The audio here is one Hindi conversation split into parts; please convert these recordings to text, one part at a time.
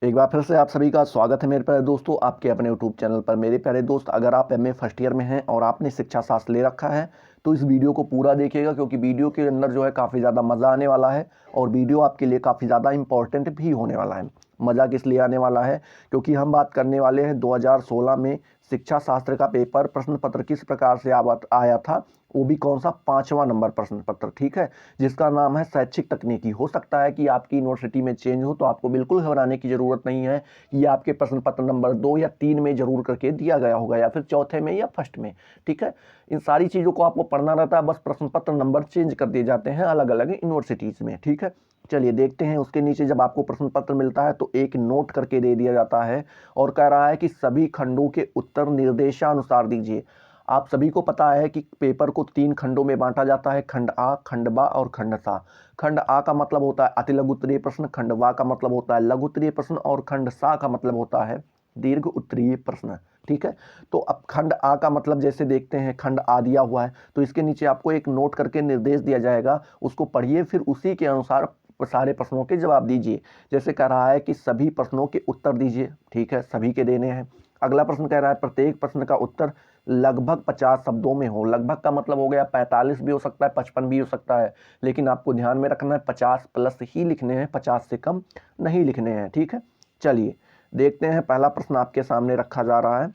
एक बार फिर से आप सभी का स्वागत है मेरे प्यारे दोस्तों आपके अपने यूट्यूब चैनल पर। मेरे प्यारे दोस्त, अगर आप एमए फर्स्ट ईयर में हैं और आपने शिक्षा शास्त्र ले रखा है तो इस वीडियो को पूरा देखिएगा, क्योंकि वीडियो के अंदर जो है काफ़ी ज़्यादा मज़ा आने वाला है और वीडियो आपके लिए काफ़ी ज़्यादा इंपॉर्टेंट भी होने वाला है। मज़ा किस लिए आने वाला है? क्योंकि हम बात करने वाले हैं 2016 में शिक्षा शास्त्र का पेपर प्रश्न पत्र किस प्रकार से आया था, वो भी कौन सा 5वां नंबर प्रश्न पत्र, ठीक है, जिसका नाम है शैक्षिक तकनीकी। हो सकता है कि आपकी यूनिवर्सिटी में चेंज हो, तो आपको बिल्कुल घबराने की ज़रूरत नहीं है। ये आपके प्रश्न पत्र नंबर 2 या 3 में जरूर करके दिया गया होगा, या फिर चौथे में या फर्स्ट में, ठीक है। इन सारी चीज़ों को आपको पढ़ना रहता है, बस प्रश्न पत्र नंबर चेंज कर दिए जाते हैं अलग अलग यूनिवर्सिटीज़ में, ठीक है। चलिए देखते हैं। उसके नीचे जब आपको प्रश्न पत्र मिलता है तो एक नोट करके दे दिया जाता है और कह रहा है कि सभी खंडों के उत्तर निर्देशानुसार दीजिए। आप सभी को पता है कि पेपर को 3 खंडों में बांटा जाता है, खंड आ, खंड बा और खंड सा। खंड आ का मतलब होता है अति लघु उत्तरीय प्रश्न, खंड बा का मतलब होता है लघु उत्तरीय प्रश्न और खंड सा का मतलब होता है दीर्घ उत्तरीय प्रश्न, ठीक है। तो अब खंड आ का मतलब जैसे देखते हैं, खंड आ दिया हुआ है तो इसके नीचे आपको एक नोट करके निर्देश दिया जाएगा, उसको पढ़िए, फिर उसी के अनुसार सारे प्रश्नों के जवाब दीजिए। जैसे कह रहा है कि सभी प्रश्नों के उत्तर दीजिए, ठीक है, सभी के देने हैं। अगला प्रश्न कह रहा है प्रत्येक प्रश्न का उत्तर लगभग 50 शब्दों में हो। लगभग का मतलब हो गया 45 भी हो सकता है, 55 भी हो सकता है, लेकिन आपको ध्यान में रखना है 50 प्लस ही लिखने हैं, 50 से कम नहीं लिखने हैं, ठीक है। चलिए देखते हैं। पहला प्रश्न आपके सामने रखा जा रहा है।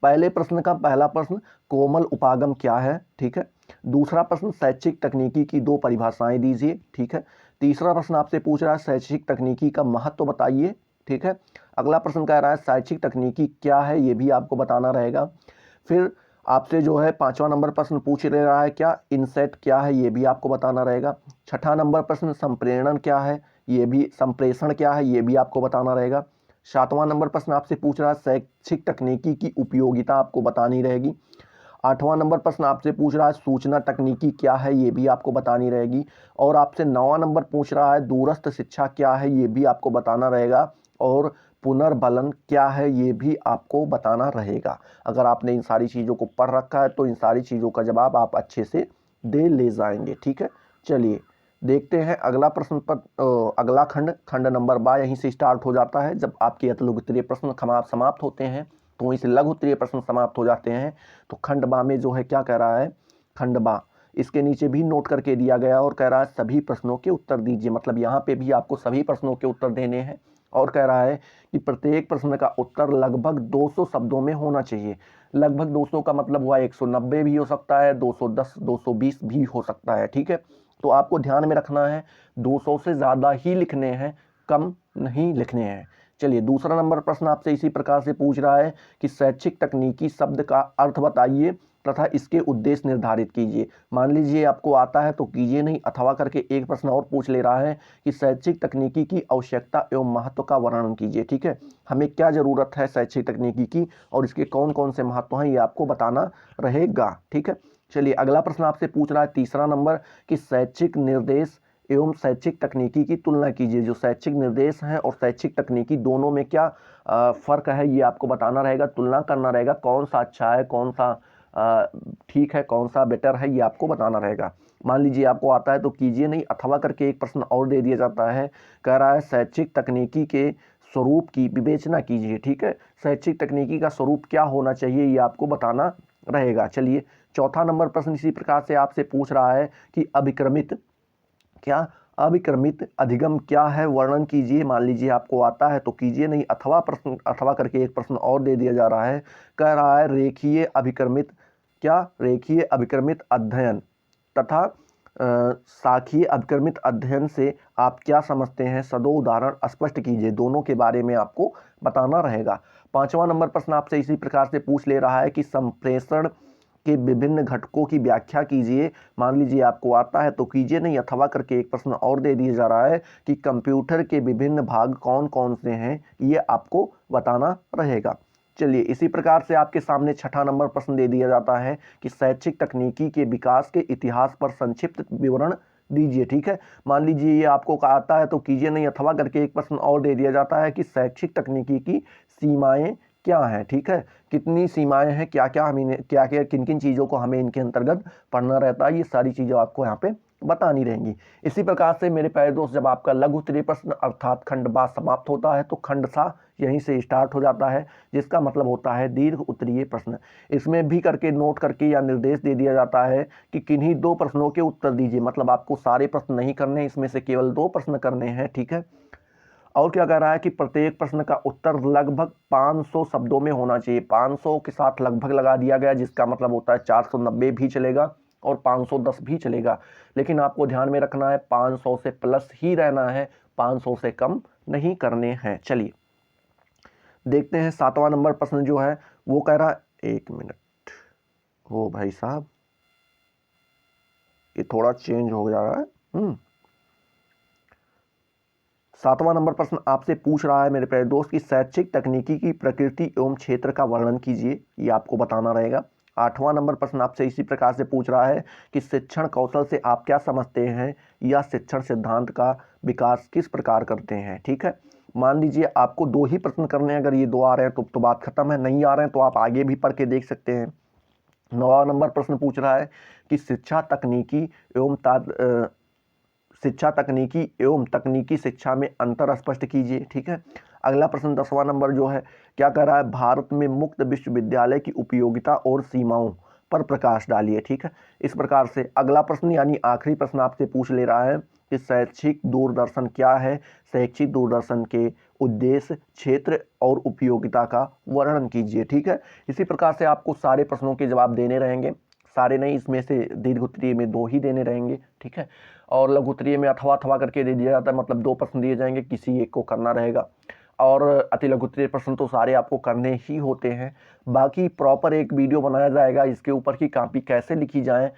पहले प्रश्न का पहला प्रश्न, कोमल उपागम क्या है, ठीक है। दूसरा प्रश्न, शैक्षिक तकनीकी की 2 परिभाषाएं दीजिए, ठीक है। तीसरा प्रश्न आपसे पूछ रहा है शैक्षिक तकनीकी का महत्व बताइए, ठीक है। अगला प्रश्न कह रहा है शैक्षिक तकनीकी क्या है, ये भी आपको बताना रहेगा। फिर आपसे जो है 5वां नंबर प्रश्न पूछ ले रहा है क्या इनसेट क्या है, ये भी आपको बताना रहेगा। छठा नंबर प्रश्न संप्रेषण क्या है, ये भी संप्रेषण क्या है, ये भी आपको बताना रहेगा। 7वां नंबर प्रश्न आपसे पूछ रहा है शैक्षिक तकनीकी की उपयोगिता आपको बतानी रहेगी। 8वां नंबर प्रश्न आपसे पूछ रहा है सूचना तकनीकी क्या है, ये भी आपको बतानी रहेगी। और आपसे 9वां नंबर पूछ रहा है दूरस्थ शिक्षा क्या है, ये भी आपको बताना रहेगा। और पुनर्बलन क्या है, ये भी आपको बताना रहेगा। अगर आपने इन सारी चीज़ों को पढ़ रखा है तो इन सारी चीज़ों का जवाब आप अच्छे से दे ले जाएंगे, ठीक है। चलिए देखते हैं अगला प्रश्न पर। अगला खंड, खंड नंबर 12 यहीं से स्टार्ट हो जाता है। जब आपके लघु उत्तरीय प्रश्न समाप्त होते हैं तो वहीं से लघु उत्तरीय प्रश्न समाप्त हो जाते हैं। तो खंड बा में जो है क्या कह रहा है, खंड बा इसके नीचे भी नोट करके दिया गया और कह रहा है सभी प्रश्नों के उत्तर दीजिए। मतलब यहाँ पे भी आपको सभी प्रश्नों के उत्तर देने हैं और कह रहा है कि प्रत्येक प्रश्न का उत्तर लगभग 200 शब्दों में होना चाहिए। लगभग 200 का मतलब हुआ 190 भी हो सकता है, 210 220 भी हो सकता है, ठीक है। तो आपको ध्यान में रखना है 200 से ज़्यादा ही लिखने हैं, कम नहीं लिखने हैं। चलिए दूसरा नंबर प्रश्न आपसे इसी प्रकार से पूछ रहा है कि शैक्षिक तकनीकी शब्द का अर्थ बताइए तथा इसके उद्देश्य निर्धारित कीजिए। मान लीजिए आपको आता है तो कीजिए, नहीं अथवा करके एक प्रश्न और पूछ ले रहा है कि शैक्षिक तकनीकी की आवश्यकता एवं महत्व का वर्णन कीजिए, ठीक है। हमें क्या जरूरत है शैक्षिक तकनीकी की और इसके कौन कौन से महत्व हैं, ये आपको बताना रहेगा, ठीक है। चलिए अगला प्रश्न आपसे पूछ रहा है तीसरा नंबर कि शैक्षिक निर्देश एवं शैक्षिक तकनीकी की तुलना कीजिए। जो शैक्षिक निर्देश हैं और शैक्षिक तकनीकी दोनों में क्या फर्क है, ये आपको बताना रहेगा, तुलना करना रहेगा, कौन सा अच्छा है, कौन सा ठीक है, कौन सा बेटर है, ये आपको बताना रहेगा। मान लीजिए आपको आता है तो कीजिए, नहीं अथवा करके एक प्रश्न और दे दिया जाता है। कह रहा है शैक्षिक तकनीकी के स्वरूप की विवेचना कीजिए, ठीक है। शैक्षिक तकनीकी का स्वरूप क्या होना चाहिए, ये आपको बताना रहेगा। चलिए चौथा नंबर प्रश्न इसी प्रकार से आपसे पूछ रहा है कि अभिक्रमित क्या अभिक्रमित अधिगम क्या है, वर्णन कीजिए। मान लीजिए आपको आता है तो कीजिए, नहीं अथवा करके एक प्रश्न और दे दिया जा रहा है। कह रहा है रेखीय अभिक्रमित क्या, रेखीय अभिक्रमित अध्ययन तथा साखीय अभिक्रमित अध्ययन से आप क्या समझते हैं, सदो उदाहरण स्पष्ट कीजिए। दोनों के बारे में आपको बताना रहेगा। 5वां नंबर प्रश्न आपसे इसी प्रकार से पूछ ले रहा है कि संप्रेषण के विभिन्न घटकों की व्याख्या कीजिए। मान लीजिए आपको आता है तो कीजिए, नहीं अथवा करके एक प्रश्न और दे दिया जा रहा है कि कंप्यूटर के विभिन्न भाग कौन कौन से हैं, ये आपको बताना रहेगा। चलिए इसी प्रकार से आपके सामने छठा नंबर प्रश्न दे दिया जाता है कि शैक्षिक तकनीकी के विकास के इतिहास पर संक्षिप्त विवरण दीजिए, ठीक है। मान लीजिए ये आपको आता है तो कीजिए, नहीं अथवा करके एक प्रश्न और दे दिया जाता है कि शैक्षिक तकनीकी की सीमाएं क्या हैं, ठीक है। कितनी सीमाएं हैं, क्या क्या हमें क्या क्या किन किन चीज़ों को हमें इनके अंतर्गत पढ़ना रहता है, ये सारी चीज़ें आपको यहाँ पे बतानी रहेंगी। इसी प्रकार से मेरे प्यारे दोस्त जब आपका लघु उत्तरीय प्रश्न अर्थात खंड बा समाप्त होता है तो खंड सा यहीं से स्टार्ट हो जाता है, जिसका मतलब होता है दीर्घ उत्तरीय प्रश्न। इसमें भी करके नोट करके या निर्देश दे दिया जाता है कि किन्हीं 2 प्रश्नों के उत्तर दीजिए, मतलब आपको सारे प्रश्न नहीं करने, इसमें से केवल 2 प्रश्न करने हैं, ठीक है। और क्या कह रहा है कि प्रत्येक प्रश्न का उत्तर लगभग 500 शब्दों में होना चाहिए। 500 के साथ लगभग लगा दिया गया, जिसका मतलब होता है 490 भी चलेगा और 510 भी चलेगा, लेकिन आपको ध्यान में रखना है 500 से प्लस ही रहना है, 500 से कम नहीं करने हैं। चलिए देखते हैं 7वां नंबर प्रश्न जो है वो कह रहा है, 1 मिनट, हो भाई साहब ये थोड़ा चेंज हो जा रहा है। 7वां नंबर प्रश्न आपसे पूछ रहा है मेरे प्यारे दोस्त कि शैक्षिक तकनीकी की प्रकृति एवं क्षेत्र का वर्णन कीजिए, ये आपको बताना रहेगा। 8वां नंबर प्रश्न आपसे इसी प्रकार से पूछ रहा है कि शिक्षण कौशल से आप क्या समझते हैं या शिक्षण सिद्धांत का विकास किस प्रकार करते हैं, ठीक है। मान लीजिए आपको 2 ही प्रश्न करने हैं, अगर ये 2 आ रहे हैं तो बात खत्म है, नहीं आ रहे हैं तो आप आगे भी पढ़ के देख सकते हैं। 9वां नंबर प्रश्न पूछ रहा है कि शिक्षा तकनीकी एवं तकनीकी शिक्षा में अंतर स्पष्ट कीजिए, ठीक है। अगला प्रश्न 10वां नंबर जो है क्या कर रहा है, भारत में मुक्त विश्वविद्यालय की उपयोगिता और सीमाओं पर प्रकाश डालिए, ठीक है। इस प्रकार से अगला प्रश्न यानी आखिरी प्रश्न आपसे पूछ ले रहा है कि शैक्षिक दूरदर्शन क्या है, शैक्षिक दूरदर्शन के उद्देश्य, क्षेत्र और उपयोगिता का वर्णन कीजिए, ठीक है। इसी प्रकार से आपको सारे प्रश्नों के जवाब देने रहेंगे, सारे नहीं, इसमें से दीर्घ उत्तरीय में 2 ही देने रहेंगे, ठीक है। और लघु उत्तरीय में अथवा अथवा करके दे दिया जाता है, मतलब 2 प्रश्न दिए जाएंगे, किसी एक को करना रहेगा। और अति लघु उत्तरीय प्रश्न तो सारे आपको करने ही होते हैं। बाकी प्रॉपर एक वीडियो बनाया जाएगा इसके ऊपर कि कॉपी कैसे लिखी जाए,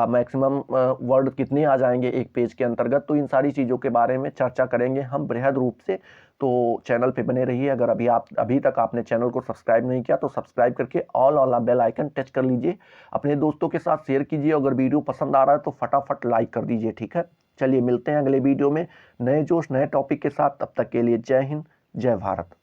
मैक्सिमम वर्ड कितने आ जाएंगे एक पेज के अंतर्गत, तो इन सारी चीज़ों के बारे में चर्चा करेंगे हम बृहद रूप से। तो चैनल पे बने रहिए। अगर अभी तक आपने चैनल को सब्सक्राइब नहीं किया तो सब्सक्राइब करके ऑल वाला बेल आइकन टच कर लीजिए, अपने दोस्तों के साथ शेयर कीजिए। अगर वीडियो पसंद आ रहा है तो फटाफट लाइक कर दीजिए, ठीक है। चलिए मिलते हैं अगले वीडियो में नए जोश नए टॉपिक के साथ, तब तक के लिए जय हिंद जय भारत।